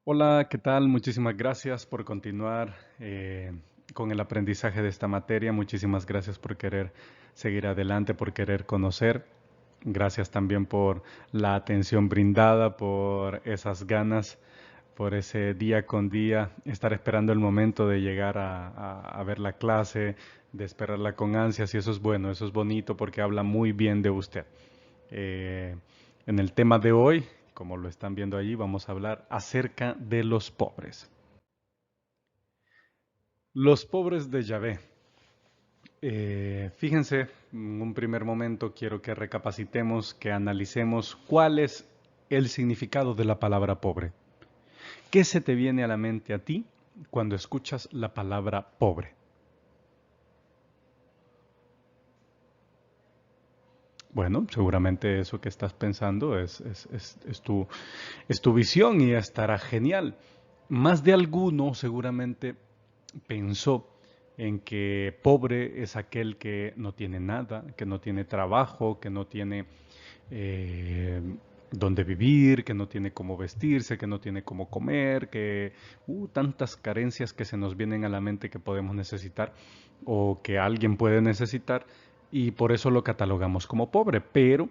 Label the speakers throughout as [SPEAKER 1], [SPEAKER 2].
[SPEAKER 1] Hola, ¿qué tal? Muchísimas gracias por continuar con el aprendizaje de esta materia. Muchísimas gracias por querer seguir adelante, por querer conocer. Gracias también por la atención brindada, por esas ganas, por ese día con día, estar esperando el momento de llegar a ver la clase, de esperarla con ansias. Y eso es bueno, eso es bonito porque habla muy bien de usted. Eh, en el tema de hoy, como lo están viendo allí, vamos a hablar acerca de los pobres. Los pobres de Yahvé. Fíjense, en un primer momento quiero que recapacitemos, que analicemos cuál es el significado de la palabra pobre. ¿Qué se te viene a la mente a ti cuando escuchas la palabra pobre? Bueno, seguramente eso que estás pensando es tu visión y estará genial. Más de alguno seguramente pensó en que pobre es aquel que no tiene nada, que no tiene trabajo, que no tiene eh, dónde vivir, que no tiene cómo vestirse, que no tiene cómo comer, que tantas carencias que se nos vienen a la mente que podemos necesitar o que alguien puede necesitar y por eso lo catalogamos como pobre, pero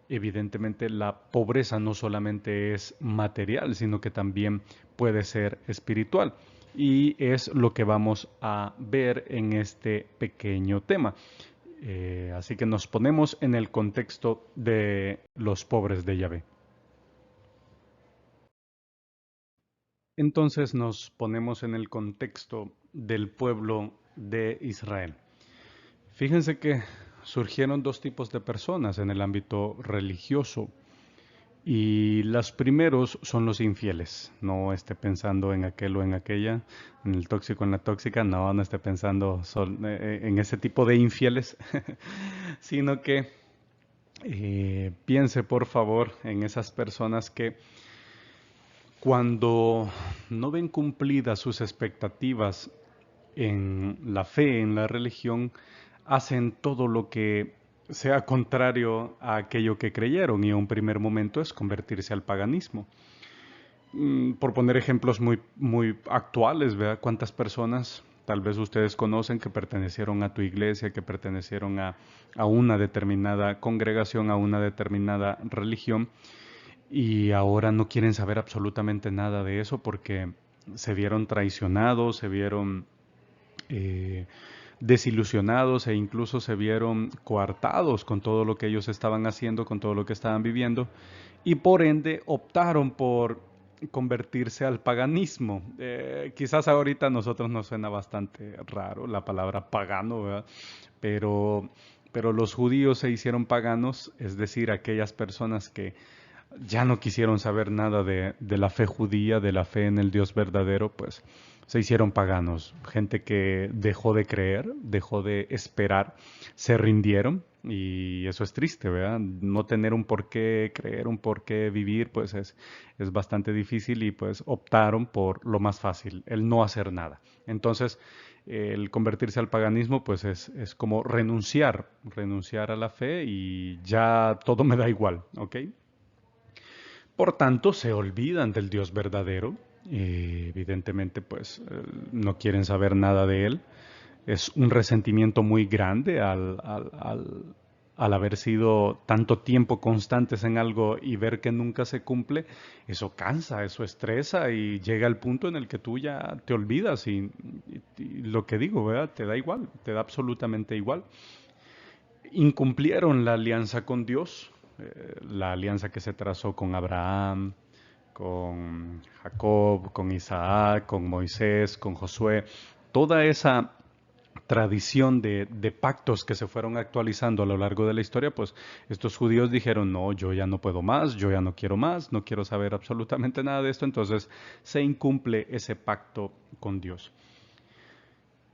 [SPEAKER 1] evidentemente la pobreza no solamente es material, sino que también puede ser espiritual. Y es lo que vamos a ver en este pequeño tema. Así que nos ponemos en el contexto de los pobres de Yahvé. Entonces nos ponemos en el contexto del pueblo de Israel. Fíjense que surgieron dos tipos de personas en el ámbito religioso. Y los primeros son los infieles. No esté pensando en aquel o en aquella, en el tóxico, en la tóxica. No, no esté pensando en ese tipo de infieles, sino que piense por favor en esas personas que cuando no ven cumplidas sus expectativas en la fe, en la religión, hacen todo lo que sea contrario a aquello que creyeron y a un primer momento es convertirse al paganismo. Por poner ejemplos muy actuales, ¿verdad? ¿Cuántas personas tal vez ustedes conocen que pertenecieron a tu iglesia, que pertenecieron a una determinada congregación, a una determinada religión y ahora no quieren saber absolutamente nada de eso porque se vieron traicionados, se vieron eh, desilusionados e incluso se vieron coartados con todo lo que ellos estaban haciendo, con todo lo que estaban viviendo y por ende optaron por convertirse al paganismo. Quizás ahorita a nosotros nos suena bastante raro la palabra pagano, ¿verdad? Pero, pero los judíos se hicieron paganos, es decir, aquellas personas que ya no quisieron saber nada de la fe judía, de la fe en el Dios verdadero, pues se hicieron paganos. Gente que dejó de creer, dejó de esperar, se rindieron y eso es triste, ¿verdad? No tener un por qué creer, un por qué vivir, pues es bastante difícil y pues optaron por lo más fácil, el no hacer nada. Entonces, el convertirse al paganismo, pues es como renunciar a la fe y ya todo me da igual, ¿ok? Por tanto, se olvidan del Dios verdadero. Evidentemente, pues no quieren saber nada de Él. Es un resentimiento muy grande al haber sido tanto tiempo constantes en algo y ver que nunca se cumple. Eso cansa, eso estresa y llega al punto en el que tú ya te olvidas y lo que digo, ¿verdad? Te da igual, te da absolutamente igual. Incumplieron la alianza con Dios, la alianza que se trazó con Abraham, con Jacob, con Isaac, con Moisés, con Josué, toda esa tradición de pactos que se fueron actualizando a lo largo de la historia, pues estos judíos dijeron, no, yo ya no puedo más, yo ya no quiero más, no quiero saber absolutamente nada de esto, entonces se incumple ese pacto con Dios.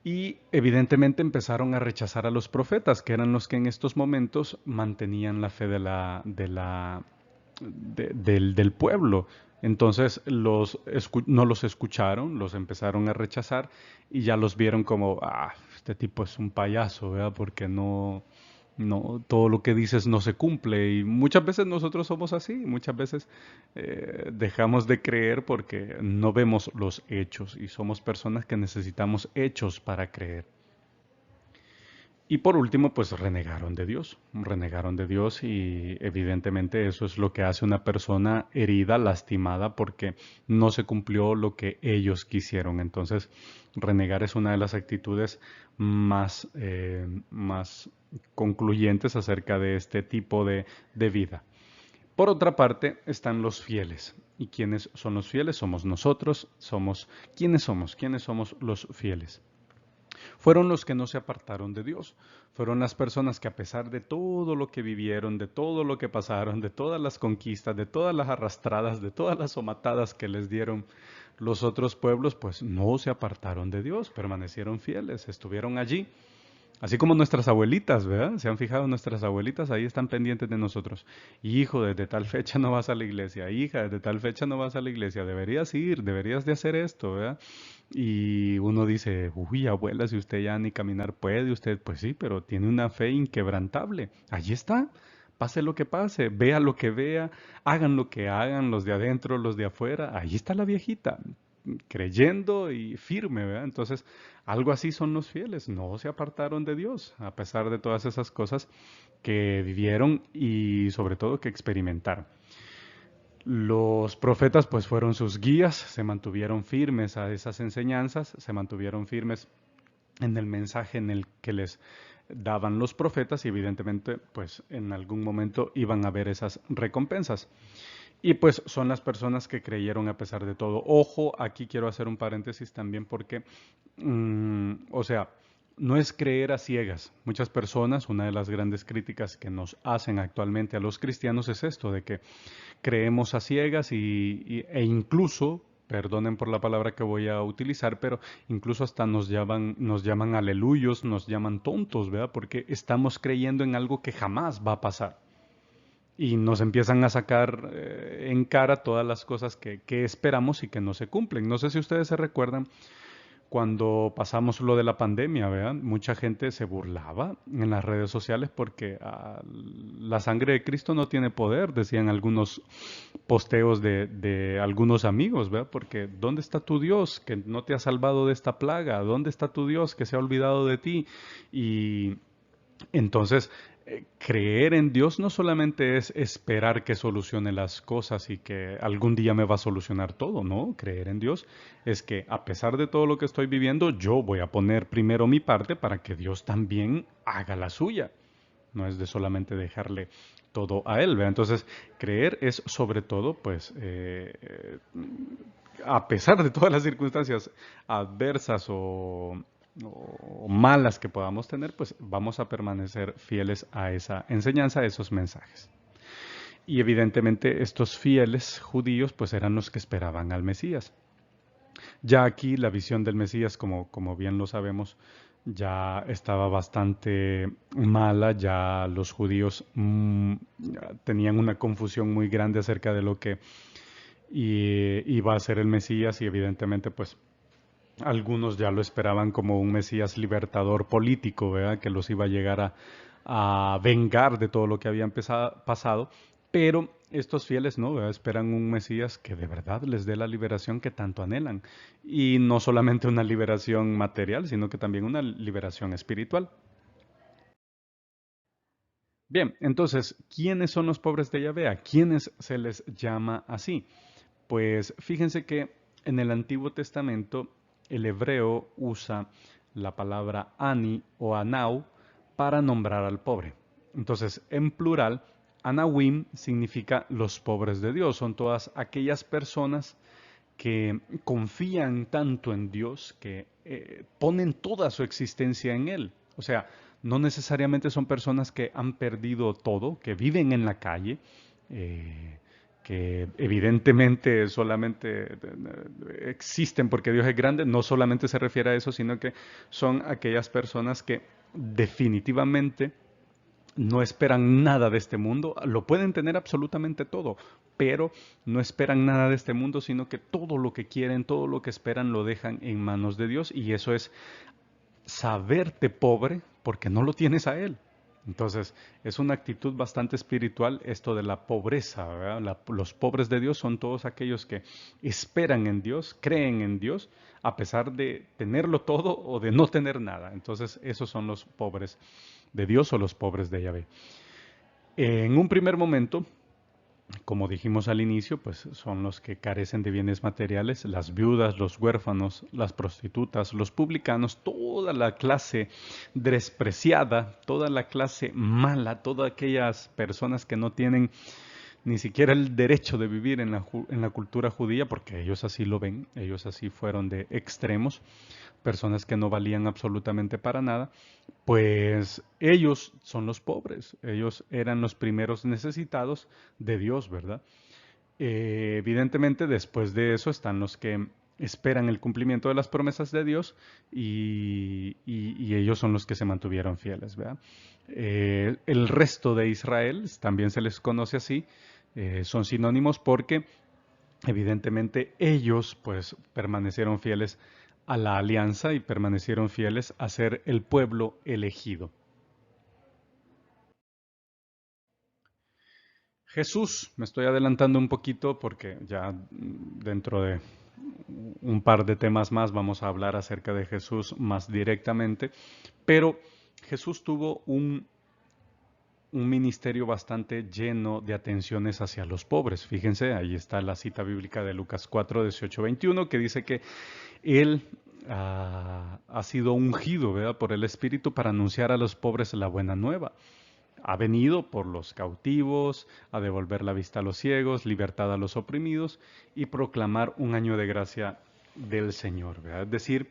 [SPEAKER 1] Y evidentemente empezaron a rechazar a los profetas, que eran los que en estos momentos mantenían la fe del pueblo. Entonces no los escucharon, los empezaron a rechazar y ya los vieron como, este tipo es un payaso, ¿verdad? Porque No, todo lo que dices no se cumple y muchas veces nosotros somos así, muchas veces dejamos de creer porque no vemos los hechos y somos personas que necesitamos hechos para creer. Y por último, pues renegaron de Dios y evidentemente eso es lo que hace una persona herida, lastimada, porque no se cumplió lo que ellos quisieron. Entonces, renegar es una de las actitudes más concluyentes acerca de este tipo de vida. Por otra parte, están los fieles. ¿Y quiénes son los fieles? Somos nosotros, ¿quiénes somos? ¿Quiénes somos los fieles? Fueron los que no se apartaron de Dios. Fueron las personas que a pesar de todo lo que vivieron, de todo lo que pasaron, de todas las conquistas, de todas las arrastradas, de todas las somatadas que les dieron los otros pueblos, pues no se apartaron de Dios, permanecieron fieles, estuvieron allí. Así como nuestras abuelitas, ¿verdad? ¿Se han fijado nuestras abuelitas? Ahí están pendientes de nosotros. Hijo, desde tal fecha no vas a la iglesia. Hija, desde tal fecha no vas a la iglesia. Deberías ir, deberías de hacer esto, ¿verdad? Y uno dice, uy, abuela, si usted ya ni caminar puede, usted, pues sí, pero tiene una fe inquebrantable. Allí está. Pase lo que pase, vea lo que vea, hagan lo que hagan, los de adentro, los de afuera. Ahí está la viejita, creyendo y firme, ¿verdad? Entonces, algo así son los fieles, no se apartaron de Dios, a pesar de todas esas cosas que vivieron y sobre todo que experimentaron. Los profetas pues fueron sus guías, se mantuvieron firmes a esas enseñanzas, se mantuvieron firmes en el mensaje en el que les daban los profetas y evidentemente pues en algún momento iban a ver esas recompensas. Y pues son las personas que creyeron a pesar de todo. Ojo, aquí quiero hacer un paréntesis también porque, o sea, no es creer a ciegas. Muchas personas, una de las grandes críticas que nos hacen actualmente a los cristianos es esto, de que creemos a ciegas e incluso, perdonen por la palabra que voy a utilizar, pero incluso hasta nos llaman aleluyos, nos llaman tontos, ¿verdad? Porque estamos creyendo en algo que jamás va a pasar y nos empiezan a sacar en cara todas las cosas que esperamos y que no se cumplen. No sé si ustedes se recuerdan cuando pasamos lo de la pandemia, ¿vean? Mucha gente se burlaba en las redes sociales porque la sangre de Cristo no tiene poder, decían algunos posteos de algunos amigos, ¿verdad? Porque ¿dónde está tu Dios que no te ha salvado de esta plaga? ¿Dónde está tu Dios que se ha olvidado de ti? Y entonces, creer en Dios no solamente es esperar que solucione las cosas y que algún día me va a solucionar todo, ¿no? Creer en Dios es que a pesar de todo lo que estoy viviendo, yo voy a poner primero mi parte para que Dios también haga la suya. No es de solamente dejarle todo a Él, ¿verdad? Entonces, creer es sobre todo, pues, a pesar de todas las circunstancias adversas o malas que podamos tener, pues vamos a permanecer fieles a esa enseñanza, a esos mensajes. Y evidentemente estos fieles judíos pues eran los que esperaban al Mesías. Ya aquí la visión del Mesías, como bien lo sabemos, ya estaba bastante mala, ya los judíos tenían una confusión muy grande acerca de lo que iba a ser el Mesías y evidentemente pues algunos ya lo esperaban como un Mesías libertador político, ¿verdad? Que los iba a llegar a vengar de todo lo que había pasado, pero estos fieles no, ¿verdad? Esperan un Mesías que de verdad les dé la liberación que tanto anhelan. Y no solamente una liberación material, sino que también una liberación espiritual. Bien, entonces, ¿quiénes son los pobres de Yahvé? ¿A quiénes se les llama así? Pues fíjense que en el Antiguo Testamento el hebreo usa la palabra ani o anau para nombrar al pobre. Entonces, en plural, anawim significa los pobres de Dios. Son todas aquellas personas que confían tanto en Dios que ponen toda su existencia en Él. O sea, no necesariamente son personas que han perdido todo, que viven en la calle, eh, que evidentemente solamente existen porque Dios es grande, no solamente se refiere a eso, sino que son aquellas personas que definitivamente no esperan nada de este mundo, lo pueden tener absolutamente todo, pero no esperan nada de este mundo, sino que todo lo que quieren, todo lo que esperan lo dejan en manos de Dios y eso es saberte pobre porque no lo tienes a Él. Entonces, es una actitud bastante espiritual esto de la pobreza, ¿verdad? Los pobres de Dios son todos aquellos que esperan en Dios, creen en Dios, a pesar de tenerlo todo o de no tener nada. Entonces, esos son los pobres de Dios o los pobres de Yahvé. En un primer momento, como dijimos al inicio, pues son los que carecen de bienes materiales, las viudas, los huérfanos, las prostitutas, los publicanos, toda la clase despreciada, toda la clase mala, todas aquellas personas que no tienen ni siquiera el derecho de vivir en la cultura judía, porque ellos así lo ven, ellos así fueron de extremos, personas que no valían absolutamente para nada, pues ellos son los pobres, ellos eran los primeros necesitados de Dios, ¿verdad? Evidentemente, después de eso están los que esperan el cumplimiento de las promesas de Dios y ellos son los que se mantuvieron fieles, ¿verdad? El resto de Israel también se les conoce así, son sinónimos porque evidentemente ellos pues permanecieron fieles a la alianza y permanecieron fieles a ser el pueblo elegido. Jesús, me estoy adelantando un poquito porque ya dentro de un par de temas más vamos a hablar acerca de Jesús más directamente, pero Jesús tuvo un ministerio bastante lleno de atenciones hacia los pobres. Fíjense, ahí está la cita bíblica de Lucas 4, 18, 21, que dice que él ha sido ungido, ¿verdad?, por el Espíritu para anunciar a los pobres la buena nueva. Ha venido por los cautivos, a devolver la vista a los ciegos, libertad a los oprimidos y proclamar un año de gracia del Señor, ¿verdad? Es decir,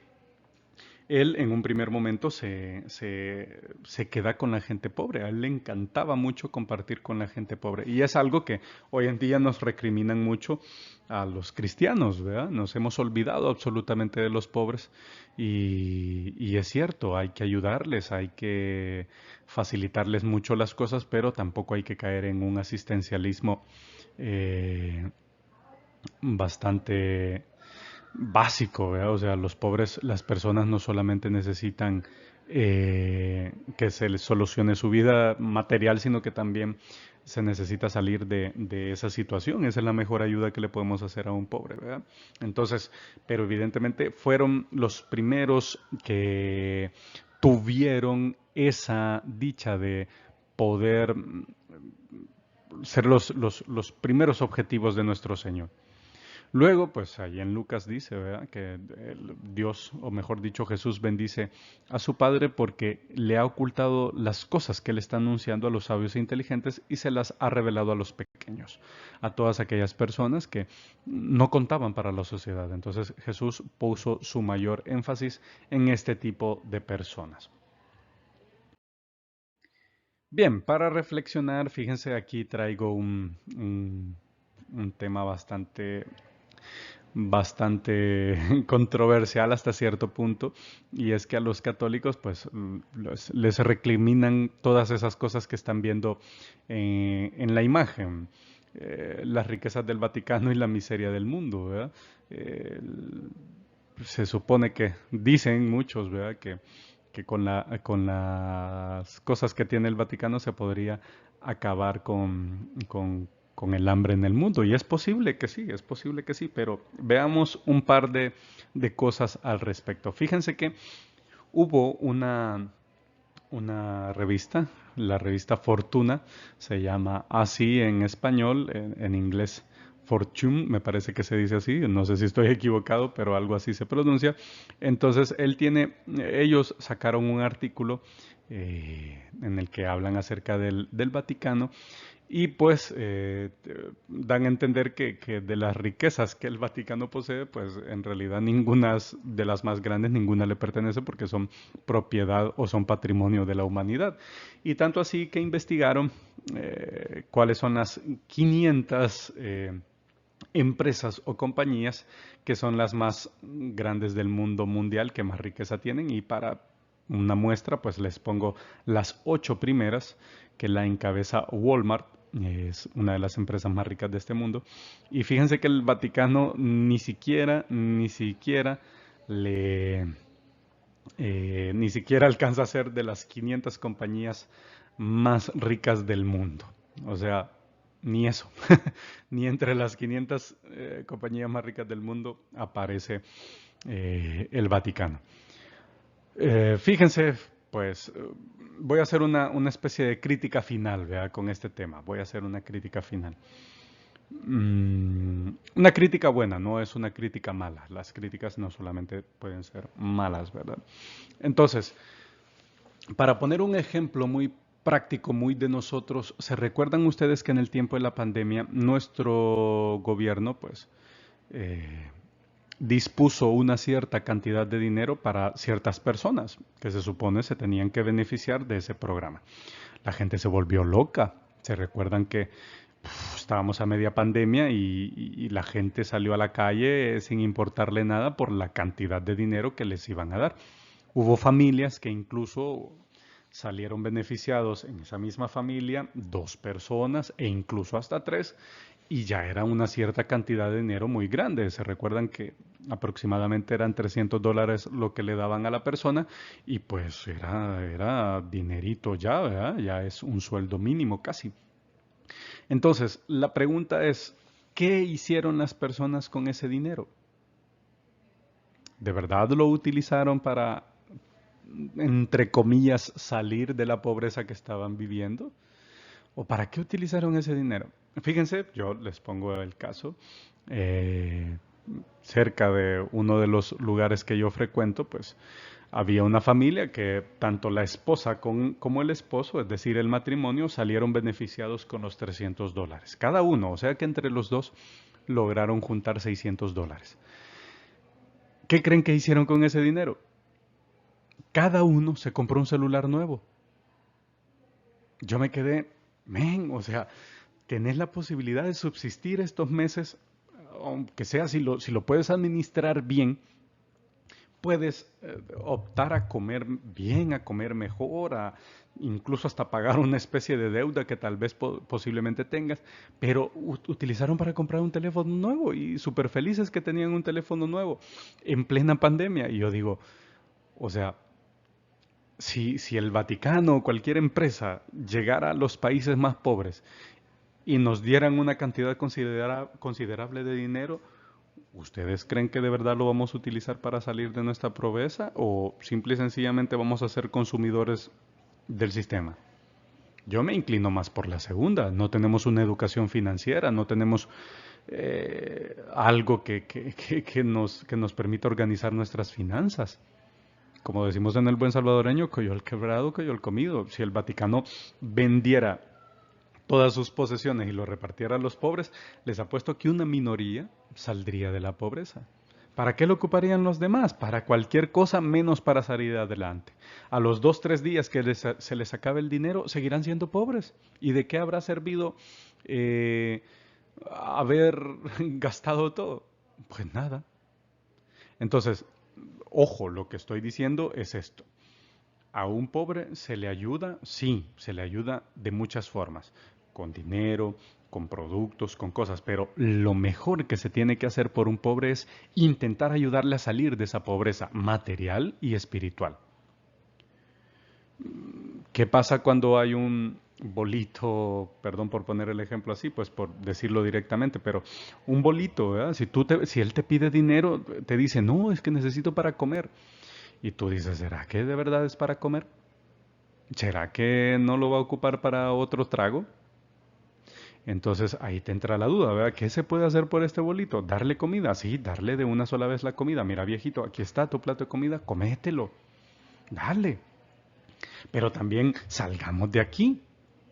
[SPEAKER 1] él en un primer momento se queda con la gente pobre. A él le encantaba mucho compartir con la gente pobre. Y es algo que hoy en día nos recriminan mucho a los cristianos, ¿verdad? Nos hemos olvidado absolutamente de los pobres. Y es cierto, hay que ayudarles, hay que facilitarles mucho las cosas, pero tampoco hay que caer en un asistencialismo eh, bastante básico, ¿verdad? O sea, los pobres, las personas no solamente necesitan que se les solucione su vida material, sino que también se necesita salir de esa situación. Esa es la mejor ayuda que le podemos hacer a un pobre, ¿verdad? Entonces, pero evidentemente fueron los primeros que tuvieron esa dicha de poder ser los primeros objetivos de nuestro Señor. Luego, pues ahí en Lucas dice, ¿verdad?, que Dios, o mejor dicho, Jesús bendice a su Padre porque le ha ocultado las cosas que le está anunciando a los sabios e inteligentes y se las ha revelado a los pequeños, a todas aquellas personas que no contaban para la sociedad. Entonces Jesús puso su mayor énfasis en este tipo de personas. Bien, para reflexionar, fíjense, aquí traigo un tema bastante controversial hasta cierto punto, y es que a los católicos pues les recriminan todas esas cosas que están viendo en la imagen, las riquezas del Vaticano y la miseria del mundo, ¿verdad? Eh, Se supone que dicen muchos, ¿verdad?, que con las cosas que tiene el Vaticano se podría acabar con el hambre en el mundo. Y es posible que sí, pero veamos un par de cosas al respecto. Fíjense que hubo una revista, la revista Fortuna, se llama así en español, en inglés Fortune, me parece que se dice así, no sé si estoy equivocado, pero algo así se pronuncia. Entonces, ellos sacaron un artículo en el que hablan acerca del Vaticano y pues dan a entender que de las riquezas que el Vaticano posee, pues en realidad ninguna de las más grandes, ninguna le pertenece porque son propiedad o son patrimonio de la humanidad. Y tanto así que investigaron cuáles son las 500 empresas o compañías que son las más grandes del mundo mundial, que más riqueza tienen, y para una muestra pues les pongo las 8 primeras que la encabeza Walmart, es una de las empresas más ricas de este mundo, y fíjense que el Vaticano ni siquiera alcanza a ser de las 500 compañías más ricas del mundo. O sea, ni eso, ni entre las 500 compañías más ricas del mundo aparece el Vaticano. Fíjense, pues voy a hacer una especie de crítica final, ¿verdad? Con este tema. Voy a hacer una crítica final. Una crítica buena, no es una crítica mala. Las críticas no solamente pueden ser malas, ¿verdad? Entonces, para poner un ejemplo muy práctico, muy de nosotros, ¿se recuerdan ustedes que en el tiempo de la pandemia nuestro gobierno, pues, eh, dispuso una cierta cantidad de dinero para ciertas personas que se supone se tenían que beneficiar de ese programa? La gente se volvió loca. Se recuerdan que estábamos a media pandemia y la gente salió a la calle sin importarle nada por la cantidad de dinero que les iban a dar. Hubo familias que incluso salieron beneficiados en esa misma familia, dos personas e incluso hasta tres, y ya era una cierta cantidad de dinero muy grande. Se recuerdan que aproximadamente eran $300 lo que le daban a la persona y pues era dinerito ya, ¿verdad? Ya es un sueldo mínimo casi. Entonces, la pregunta es, ¿qué hicieron las personas con ese dinero? ¿De verdad lo utilizaron para, entre comillas, salir de la pobreza que estaban viviendo? ¿O para qué utilizaron ese dinero? Fíjense, yo les pongo el caso. eh, Cerca de uno de los lugares que yo frecuento, pues había una familia que tanto la esposa como el esposo, es decir, el matrimonio, salieron beneficiados con los $300. Cada uno, o sea que entre los dos lograron juntar $600. ¿Qué creen que hicieron con ese dinero? Cada uno se compró un celular nuevo. Yo me quedé, men, o sea, tenés la posibilidad de subsistir estos meses, aunque sea si lo puedes administrar bien, puedes optar a comer bien, a comer mejor, a incluso hasta pagar una especie de deuda que tal vez posiblemente tengas, pero utilizaron para comprar un teléfono nuevo y súper felices que tenían un teléfono nuevo en plena pandemia. Y yo digo, o sea, si el Vaticano o cualquier empresa llegara a los países más pobres y nos dieran una cantidad considerable de dinero, ¿ustedes creen que de verdad lo vamos a utilizar para salir de nuestra pobreza o simple y sencillamente vamos a ser consumidores del sistema? Yo me inclino más por la segunda. No tenemos una educación financiera, no tenemos algo que nos permita organizar nuestras finanzas. Como decimos en el buen salvadoreño, coyó el quebrado, coyó el comido. Si el Vaticano vendiera todas sus posesiones y lo repartiera a los pobres, les apuesto que una minoría saldría de la pobreza. ¿Para qué lo ocuparían los demás? Para cualquier cosa menos para salir adelante. A los 2, 3 días que se les acabe el dinero, seguirán siendo pobres. ¿Y de qué habrá servido eh, haber gastado todo? Pues nada. Entonces, ojo, lo que estoy diciendo es esto. A un pobre se le ayuda, sí, se le ayuda de muchas formas, con dinero, con productos, con cosas, pero lo mejor que se tiene que hacer por un pobre es intentar ayudarle a salir de esa pobreza material y espiritual. ¿Qué pasa cuando hay un bolito, perdón por poner el ejemplo así, pues por decirlo directamente, pero un bolito, ¿verdad? Si él te pide dinero, te dice, no, es que necesito para comer. Y tú dices, ¿será que de verdad es para comer? ¿Será que no lo va a ocupar para otro trago? Entonces ahí te entra la duda, ¿verdad? ¿Qué se puede hacer por este bolito? ¿Darle comida? Sí, darle de una sola vez la comida. Mira, viejito, aquí está tu plato de comida, comételo. Dale. Pero también salgamos de aquí.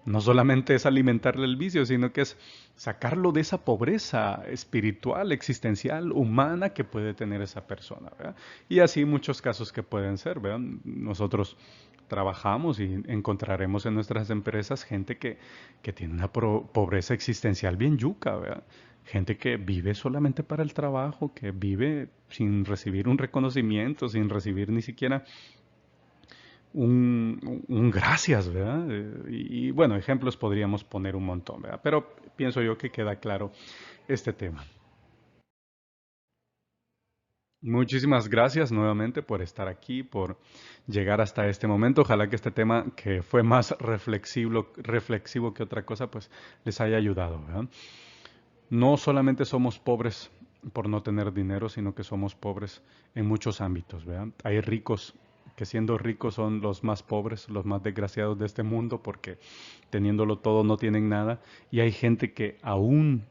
[SPEAKER 1] No solamente es alimentarle el vicio, sino que es sacarlo de esa pobreza espiritual, existencial, humana que puede tener esa persona, ¿verdad? Y así muchos casos que pueden ser, ¿verdad? Nosotros trabajamos y encontraremos en nuestras empresas gente que tiene una pobreza existencial bien yuca, ¿verdad? Gente que vive solamente para el trabajo, que vive sin recibir un reconocimiento, sin recibir ni siquiera un gracias, ¿verdad? Y bueno, ejemplos podríamos poner un montón, ¿verdad? Pero pienso yo que queda claro este tema. Muchísimas gracias nuevamente por estar aquí, por llegar hasta este momento. Ojalá que este tema, que fue más reflexivo que otra cosa, pues les haya ayudado, ¿verdad? No solamente somos pobres por no tener dinero, sino que somos pobres en muchos ámbitos, ¿verdad? Hay ricos que siendo ricos son los más pobres, los más desgraciados de este mundo, porque teniéndolo todo no tienen nada. Y hay gente que aún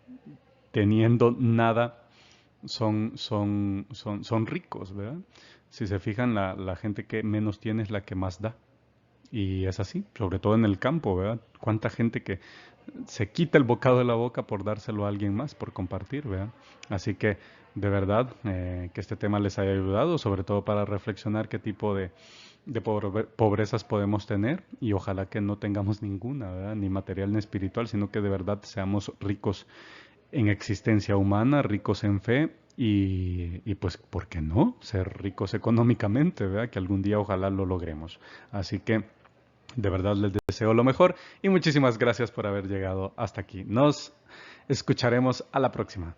[SPEAKER 1] teniendo nada son ricos, ¿verdad? Si se fijan, la gente que menos tiene es la que más da. Y es así, sobre todo en el campo, ¿verdad? Cuánta gente que se quita el bocado de la boca por dárselo a alguien más, por compartir, ¿verdad? Así que, de verdad, que este tema les haya ayudado, sobre todo para reflexionar qué tipo de pobrezas podemos tener y ojalá que no tengamos ninguna, ¿verdad? Ni material ni espiritual, sino que de verdad seamos ricos en existencia humana, ricos en fe y pues, ¿por qué no? Ser ricos económicamente, ¿verdad? Que algún día ojalá lo logremos. Así que de verdad les deseo lo mejor y muchísimas gracias por haber llegado hasta aquí. Nos escucharemos a la próxima.